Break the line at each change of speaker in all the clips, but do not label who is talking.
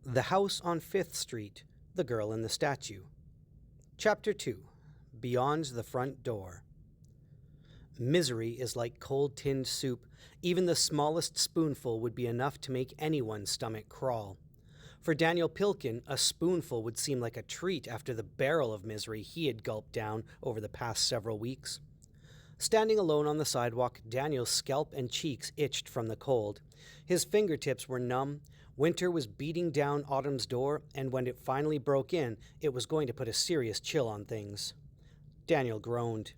The House on 5th Street, The Girl in the Statue. Chapter 2. Beyond the Front Door. Misery is like cold tinned soup. Even the smallest spoonful would be enough to make anyone's stomach crawl. For Danso Pilkin, a spoonful would seem like a treat after the barrel of misery he had gulped down over the past several weeks. Standing alone on the sidewalk, Daniel's scalp and cheeks itched from the cold. His fingertips were numb. Winter was beating down autumn's door, and when it finally broke in, it was going to put a serious chill on things. Daniel groaned.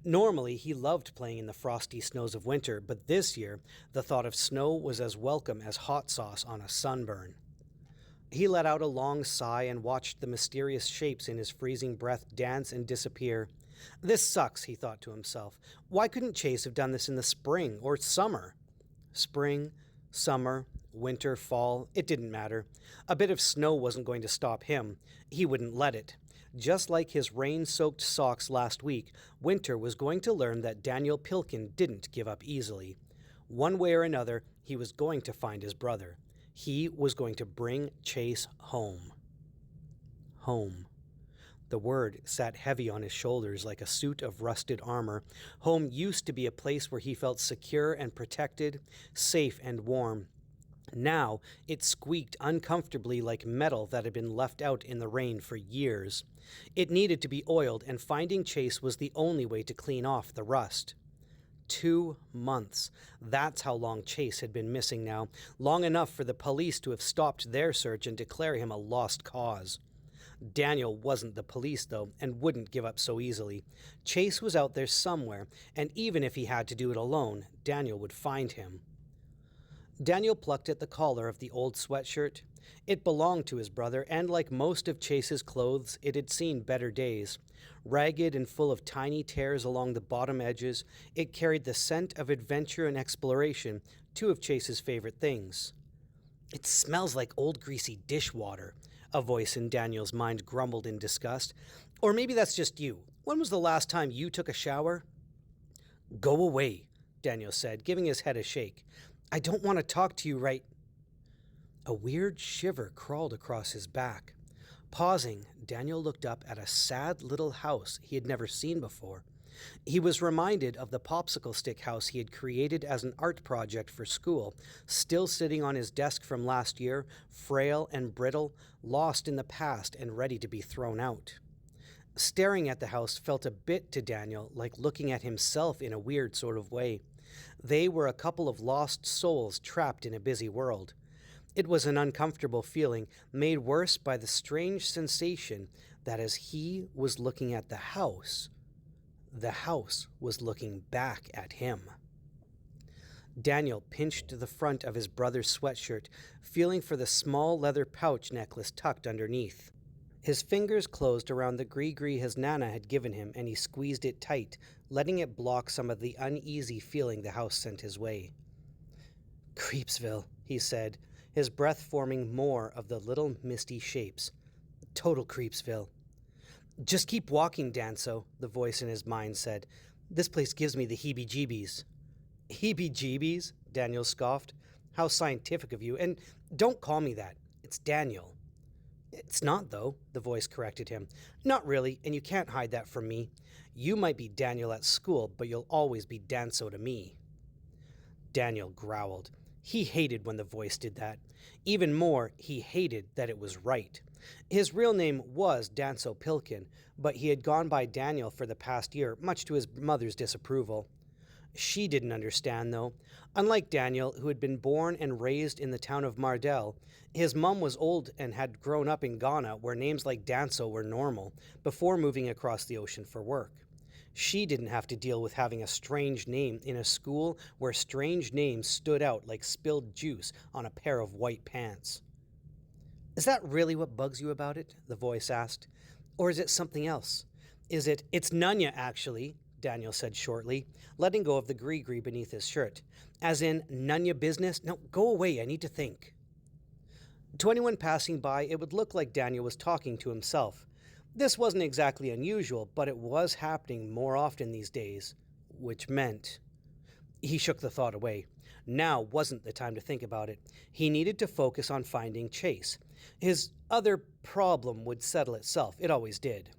Normally, he loved playing in the frosty snows of winter, but this year, the thought of snow was as welcome as hot sauce on a sunburn. He let out a long sigh and watched the mysterious shapes in his freezing breath dance and disappear. This sucks, he thought to himself. Why couldn't Chase have done this in the spring or summer? Spring, summer, winter, fall, it didn't matter. A bit of snow wasn't going to stop him. He wouldn't let it. Just like his rain-soaked socks last week, Winter was going to learn that Danso Pilkin didn't give up easily. One way or another, he was going to find his brother. He was going to bring Chase home. Home. The word sat heavy on his shoulders like a suit of rusted armor. Home used to be a place where he felt secure and protected, safe and warm. Now it squeaked uncomfortably like metal that had been left out in the rain for years. It needed to be oiled, and finding Chase was the only way to clean off the rust. 2 months. That's how long Chase had been missing now. Long enough for the police to have stopped their search and declare him a lost cause. Daniel wasn't the police, though, and wouldn't give up so easily. Chase was out there somewhere, and even if he had to do it alone, Daniel would find him. Daniel plucked at the collar of the old sweatshirt. It belonged to his brother, and like most of Chase's clothes, it had seen better days. Ragged and full of tiny tears along the bottom edges, it carried the scent of adventure and exploration, two of Chase's favorite things. "It smells like old greasy dishwater," a voice in Daniel's mind grumbled in disgust. "Or maybe that's just you. When was the last time you took a shower?" "Go away," Daniel said, giving his head a shake. "I don't want to talk to you right." A weird shiver crawled across his back. Pausing, Daniel looked up at a sad little house he had never seen before. He was reminded of the popsicle stick house he had created as an art project for school, still sitting on his desk from last year, frail and brittle, lost in the past and ready to be thrown out. Staring at the house felt a bit to Daniel like looking at himself in a weird sort of way. They were a couple of lost souls trapped in a busy world. It was an uncomfortable feeling, made worse by the strange sensation that as he was looking at the house was looking back at him. Daniel pinched the front of his brother's sweatshirt, feeling for the small leather pouch necklace tucked underneath. His fingers closed around the gree-gree his Nana had given him, and he squeezed it tight, letting it block some of the uneasy feeling the house sent his way. "Creepsville," he said, his breath forming more of the little misty shapes. "Total Creepsville." "Just keep walking, Danso," the voice in his mind said. "This place gives me the heebie-jeebies." "Heebie-jeebies?" Daniel scoffed. "How scientific of you. And don't call me that. It's Daniel." "It's not, though," the voice corrected him. "Not really, and you can't hide that from me. You might be Daniel at school, but you'll always be Danso to me." Daniel growled. He hated when the voice did that. Even more, he hated that it was right. His real name was Danso Pilkin, but he had gone by Daniel for the past year, much to his mother's disapproval. She didn't understand, though. Unlike Daniel, who had been born and raised in the town of Mardell, his mum was old and had grown up in Ghana, where names like Danso were normal, before moving across the ocean for work. She didn't have to deal with having a strange name in a school where strange names stood out like spilled juice on a pair of white pants. "Is that really what bugs you about it?" the voice asked. "Or is it something else? It's Nunya, actually," Daniel said shortly, letting go of the gree-gree beneath his shirt. "As in, Nunya business? No, go away, I need to think." To anyone passing by, it would look like Daniel was talking to himself. This wasn't exactly unusual, but it was happening more often these days, which meant... He shook the thought away. Now wasn't the time to think about it. He needed to focus on finding Chase. His other problem would settle itself. It always did.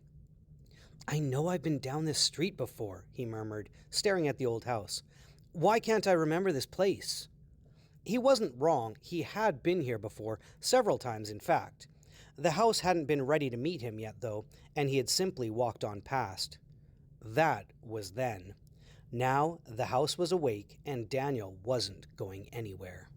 "I know I've been down this street before," he murmured, staring at the old house. "Why can't I remember this place?" He wasn't wrong. He had been here before, several times in fact. The house hadn't been ready to meet him yet, though, and he had simply walked on past. That was then. Now the house was awake, and Daniel wasn't going anywhere.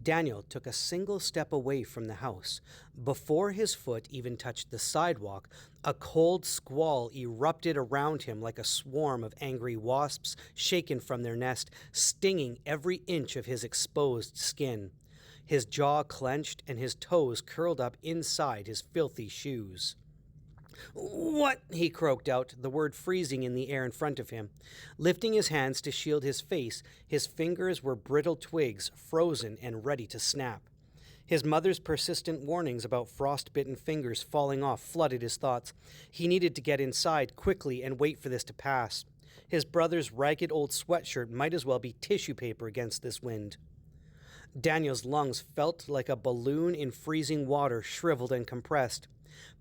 Daniel took a single step away from the house. Before his foot even touched the sidewalk, a cold squall erupted around him like a swarm of angry wasps shaken from their nest, stinging every inch of his exposed skin. His jaw clenched and his toes curled up inside his filthy shoes. "What?" he croaked out, the word freezing in the air in front of him. Lifting his hands to shield his face, his fingers were brittle twigs, frozen and ready to snap. His mother's persistent warnings about frostbitten fingers falling off flooded his thoughts. He needed to get inside quickly and wait for this to pass. His brother's ragged old sweatshirt might as well be tissue paper against this wind. Daniel's lungs felt like a balloon in freezing water, shriveled and compressed.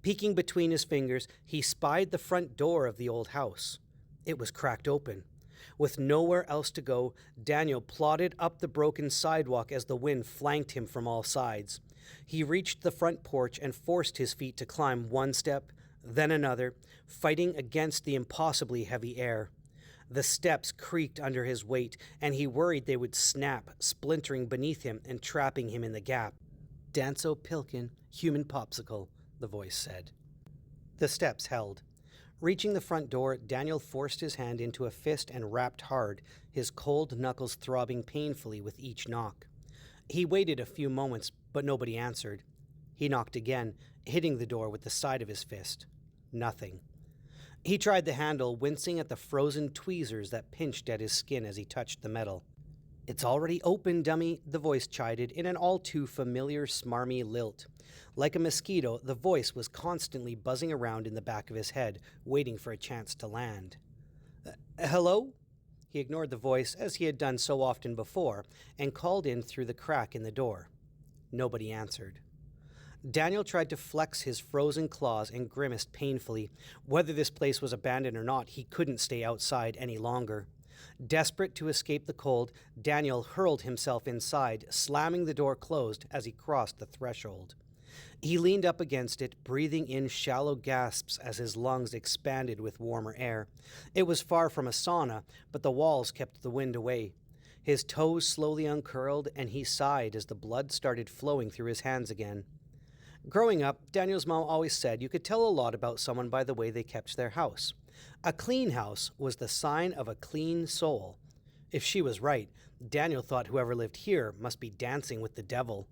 Peeking between his fingers, he spied the front door of the old house. It was cracked open. With nowhere else to go, Daniel plodded up the broken sidewalk as the wind flanked him from all sides. He reached the front porch and forced his feet to climb one step, then another, fighting against the impossibly heavy air. The steps creaked under his weight, and he worried they would snap, splintering beneath him and trapping him in the gap. "Danso Pilkin, human popsicle," the voice said. The steps held. Reaching the front door, Daniel forced his hand into a fist and rapped hard, his cold knuckles throbbing painfully with each knock. He waited a few moments, but nobody answered. He knocked again, hitting the door with the side of his fist. Nothing. He tried the handle, wincing at the frozen tweezers that pinched at his skin as he touched the metal. "It's already open, dummy," the voice chided in an all-too-familiar smarmy lilt. Like a mosquito, the voice was constantly buzzing around in the back of his head, waiting for a chance to land. "Hello?" He ignored the voice, as he had done so often before, and called in through the crack in the door. Nobody answered. Daniel tried to flex his frozen claws and grimaced painfully. Whether this place was abandoned or not, he couldn't stay outside any longer. Desperate to escape the cold, Daniel hurled himself inside, slamming the door closed as he crossed the threshold. He leaned up against it, breathing in shallow gasps as his lungs expanded with warmer air. It was far from a sauna, but the walls kept the wind away. His toes slowly uncurled, and he sighed as the blood started flowing through his hands again. Growing up, Daniel's mom always said you could tell a lot about someone by the way they kept their house. A clean house was the sign of a clean soul. If she was right, Daniel thought whoever lived here must be dancing with the devil.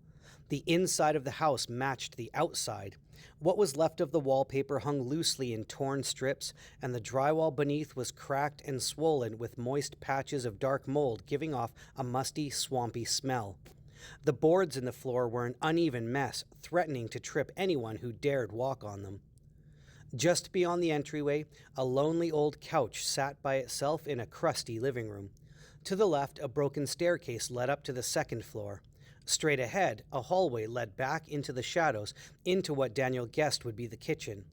The inside of the house matched the outside. What was left of the wallpaper hung loosely in torn strips, and the drywall beneath was cracked and swollen with moist patches of dark mold giving off a musty, swampy smell. The boards in the floor were an uneven mess, threatening to trip anyone who dared walk on them. Just beyond the entryway, a lonely old couch sat by itself in a crusty living room. To the left, a broken staircase led up to the second floor. Straight ahead, a hallway led back into the shadows, into what Daniel guessed would be the kitchen.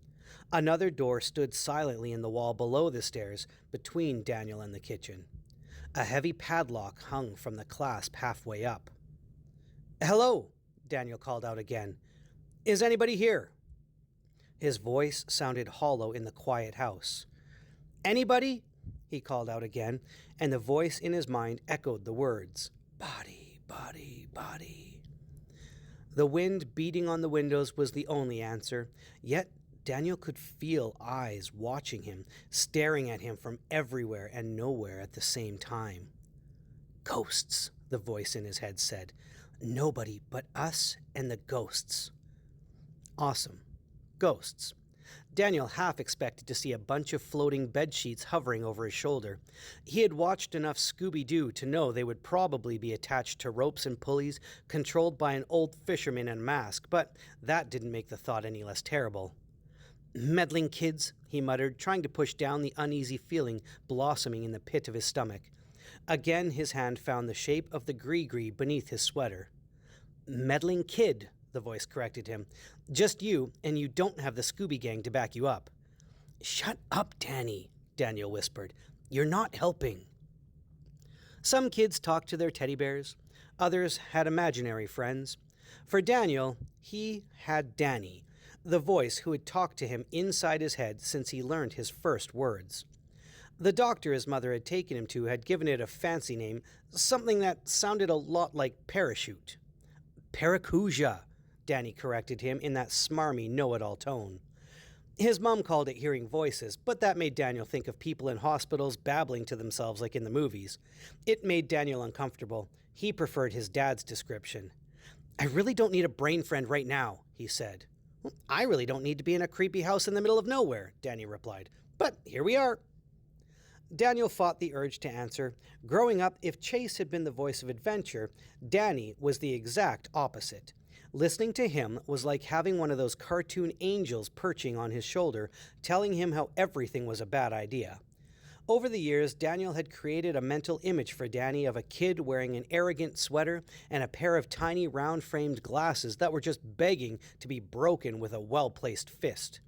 Another door stood silently in the wall below the stairs, between Daniel and the kitchen. A heavy padlock hung from the clasp halfway up. "Hello," Daniel called out again. "Is anybody here?" His voice sounded hollow in the quiet house. "Anybody?" he called out again, and the voice in his mind echoed the words. "Body, body, body." The wind beating on the windows was the only answer, yet Daniel could feel eyes watching him, staring at him from everywhere and nowhere at the same time. "Ghosts," the voice in his head said. "Nobody but us and the ghosts." Awesome. Ghosts. Daniel half expected to see a bunch of floating bedsheets hovering over his shoulder. He had watched enough Scooby-Doo to know they would probably be attached to ropes and pulleys, controlled by an old fisherman in a mask, but that didn't make the thought any less terrible. "Meddling kids," he muttered, trying to push down the uneasy feeling blossoming in the pit of his stomach. Again his hand found the shape of the gree-gree beneath his sweater. "Meddling kid," the voice corrected him. "Just you, and you don't have the Scooby Gang to back you up." "Shut up, Danny," Daniel whispered. "You're not helping." Some kids talked to their teddy bears. Others had imaginary friends. For Daniel, he had Danny, the voice who had talked to him inside his head since he learned his first words. The doctor his mother had taken him to had given it a fancy name, something that sounded a lot like parachute. "Paracuja," Danny corrected him in that smarmy know-it-all tone. His mom called it hearing voices, but that made Daniel think of people in hospitals babbling to themselves like in the movies. It made Daniel uncomfortable. He preferred his dad's description. "I really don't need a brain friend right now," he said. "I really don't need to be in a creepy house in the middle of nowhere," Danny replied. "But here we are." Daniel fought the urge to answer. Growing up, if Chase had been the voice of adventure, Danny was the exact opposite. Listening to him was like having one of those cartoon angels perching on his shoulder, telling him how everything was a bad idea. Over the years, Daniel had created a mental image for Danny of a kid wearing an arrogant sweater and a pair of tiny round-framed glasses that were just begging to be broken with a well-placed fist.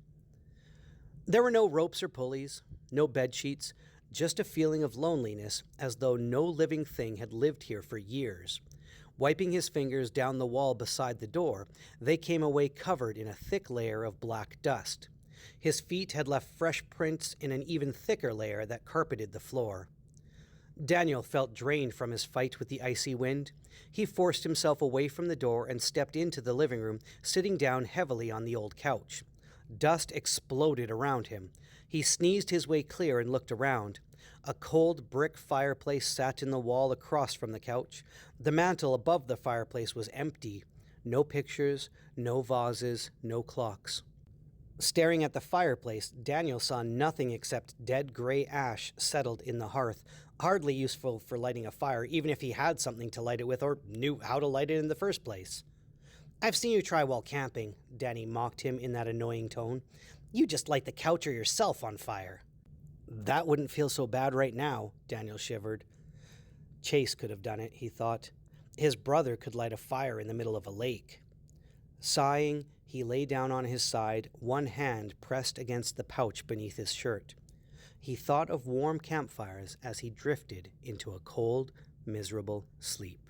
There were no ropes or pulleys, no bed sheets, just a feeling of loneliness, as though no living thing had lived here for years. Wiping his fingers down the wall beside the door, they came away covered in a thick layer of black dust. His feet had left fresh prints in an even thicker layer that carpeted the floor. Daniel felt drained from his fight with the icy wind. He forced himself away from the door and stepped into the living room, sitting down heavily on the old couch. Dust exploded around him. He sneezed his way clear and looked around. A cold brick fireplace sat in the wall across from the couch. The mantel above the fireplace was empty. No pictures, no vases, no clocks. Staring at the fireplace, Daniel saw nothing except dead gray ash settled in the hearth, hardly useful for lighting a fire, even if he had something to light it with or knew how to light it in the first place. "I've seen you try while camping," Danny mocked him in that annoying tone. "You just light the couch or yourself on fire." "That wouldn't feel so bad right now," Daniel shivered. Chase could have done it, he thought. His brother could light a fire in the middle of a lake. Sighing, he lay down on his side, one hand pressed against the pouch beneath his shirt. He thought of warm campfires as he drifted into a cold, miserable sleep.